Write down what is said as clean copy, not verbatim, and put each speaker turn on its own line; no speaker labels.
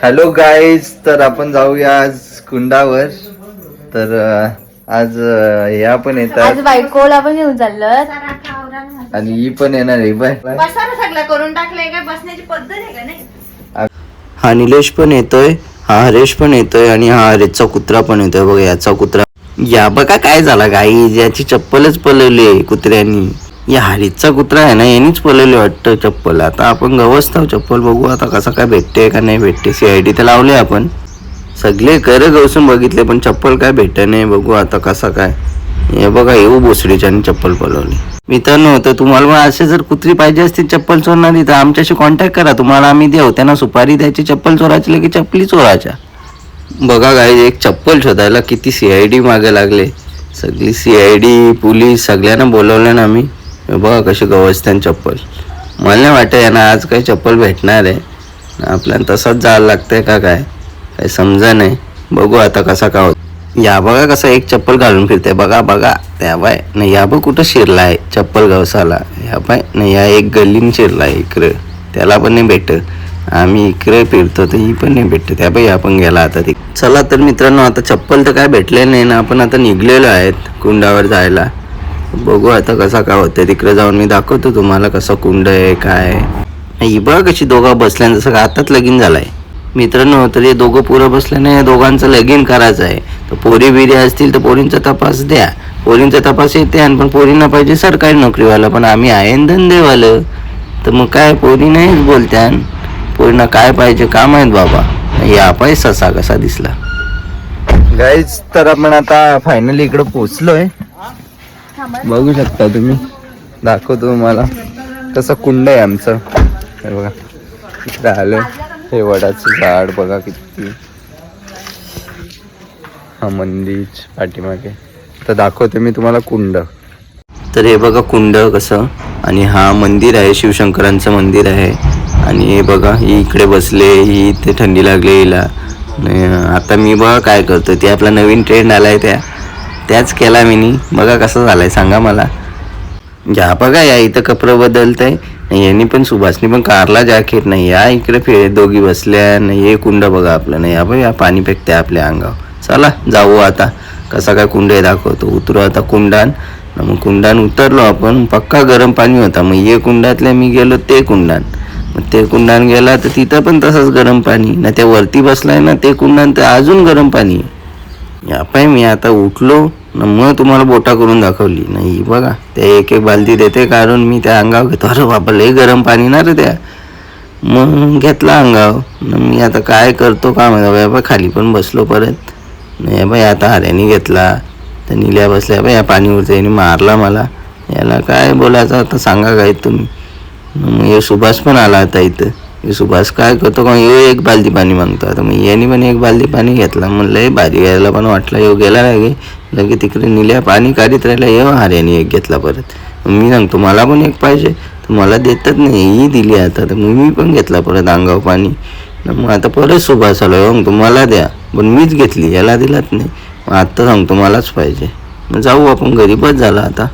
Hello guys, तर आपण जाऊया आज कुंडावर. तर आज ह्या पण येतात,
आज बायकोला पण घेऊन चाललं
आणि ही पण येणार आहे. बाय
बसायला सगळं करून टाकलंय, काय बसण्याची पद्धत आहे का नाही.
हा निलेश पण येतोय, हा हरेश पण येतोय, आणि हा हरेशचा कुत्रा पण येतोय. बघा याचा कुत्रा, या बघा काय झाला गाई, याची चप्पलच पलवली आहे कुत्र्यांनी. या हरीचा कुत्रा आहे ना, यांनीच पलवली वाटतं चप्पल. आता आपण गवसताव चप्पल, बघू आता कसं काय भेटते का नाही भेटते. CID तर लावले आपण, सगळे घर गवसून बघितले, पण चप्पल काय भेट नाही. बघू आता कसं काय. हे बघा येऊ बोसडीच्या चप्पल पलवली. मित्रांनो, तर तुम्हाला मग असे जर कुत्री पाहिजे असतील चप्पल चोरणारी, तर आमच्याशी कॉन्टॅक्ट करा, तुम्हाला आम्ही देऊ. त्यांना सुपारी द्यायची, चप्पल चोरायची की चप्पली चोरायच्या. बघा गाई, एक चप्पल शोधायला किती CID मागे लागले. सगळी CID पोलीस सगळ्यांना बोलवलं ना आम्ही. बघा कशी गवसत्यान चप्पल. मला नाही वाटत यांना आज काही चप्पल भेटणार आहे. आपल्याला तसंच जायला लागतंय का काय, काही समजा नाही. बघू आता कसा का होत. या बघा कसं एक चप्पल घालून फिरते. बघा बघा त्या बाय नाही, या बघ कुठं शिरला आहे चप्पल गवसाला. ह्या बाय नाही, या एक गल्लीन शिरला आहे इकडं, त्याला पण नाही भेटत. आम्ही इकडे फिरतो तर ही पण नाही भेटत. त्या बाई आपण गेला आता ती. चला तर मित्रांनो, आता चप्पल तर काय भेटले नाही ना, आपण आता निघलेलो आहेत कुंडावर जायला. बघू आता कसा काय होतं. तिकडे जाऊन मी दाखवतो तुम्हाला कसं कुंड आहे काय. ही बघ कशी दोघं बसल्या, जसं का आताच लगीन झालाय. मित्रांनो, तर हे दोघं पुरं बसल्याने या दोघांचं लगीन करायचं आहे. तर पोरी बिरी असतील तर पोरींचा तपास द्या. पोरींचा तपास येते, आणि पण पोरींना पाहिजे सरकारी नोकरीवाला, पण आम्ही आहे धंदेवालं. तर मग काय पोरी नाहीच बोलत्यान. पोरींना काय पाहिजे काम आहेत बाबा. या पैसा ससा कसा दिसला
गाईज. तर आपण आता फायनली इकडे पोहोचलोय. बघू शकता तुम्ही, दाखवतो तुम्हाला कसं कुंड आहे आमचं. हे बघा इकडे आलोय. हे वडाचं झाड बघा किती. हा मंदिर पाठीमागे. तर दाखवते मी तुम्हाला कुंड.
तर हे बघा कुंड कसं, आणि हा मंदिर आहे, शिवशंकरांचं मंदिर आहे. आणि हे बघा ही इकडे बसले, ही इथे थंडी लागली हिला. आता मी बघा काय करतो, ते आपला नवीन ट्रेंड आलाय त्याच केला मी. बघा कसं झालंय सांगा मला. या बघा या इथं कपडं बदलत आहे. यांनी पण सुभाषनी पण कारला जॅकेट नाही. या इकडे दोघी बसल्या नाही. हे कुंड बघा आपलं नाही. या बघा या पाणी फेकते आपल्या अंगावर. चला जाऊ आता, कसा काय कुंड आहे दाखवतो. उतरू आता कुंडान. मग कुंडान उतरलो आपण, पक्का गरम पाणी होता. मग हे कुंडातल्या मी गेलो ते कुंडान. मग ते कुंडान गेला तर तिथं पण तसंच गरम पाणी ना. त्या वरती बसलाय ना ते कुंडान, तर अजून गरम पाणी. या पाय मी आता उठलो ना, मग तुम्हाला बोटा करून दाखवली नाही. बघा त्या एक एक बालदी देते काढून, मी त्या अंगावर घेतो. अरे बाबा लय गरम पाणी ना रे त्या. मग घेतला अंगावर. मी आता काय करतो का माहिती बाबा. खाली पण बसलो परत नाही बाई. आता हऱ्याने घेतला तर निल्या बसल्या बाई या पाणीवरचं. याने मारला मला. याला काय बोलायचं आता सांगा काय तुम्ही. मग हे सुभाष पण आला आता इथं. हे सुभाष काय करतो का, यो एक बालदी पाणी मागतो. आता मग याने पण एक बालदी पाणी घेतला. म्हणलं लय भारी. यायला पण वाटलं यो गेला लगे तिकडे निल्या पाणी काढीत राहिला. येऊ हऱ्याने एक घेतला परत. मी सांगतो मला पण एक पाहिजे, तर मला देतच नाही. ही दिली आता, तर मग मी पण घेतला परत अंगावर पाणी. मग आता परत सुभाष आलो. मग तुम्हाला द्या, पण मीच घेतली, याला दिलाच नाही. मग आत्ता सांगतो मलाच पाहिजे. मग जाऊ आपण घरी. बस झाला आता.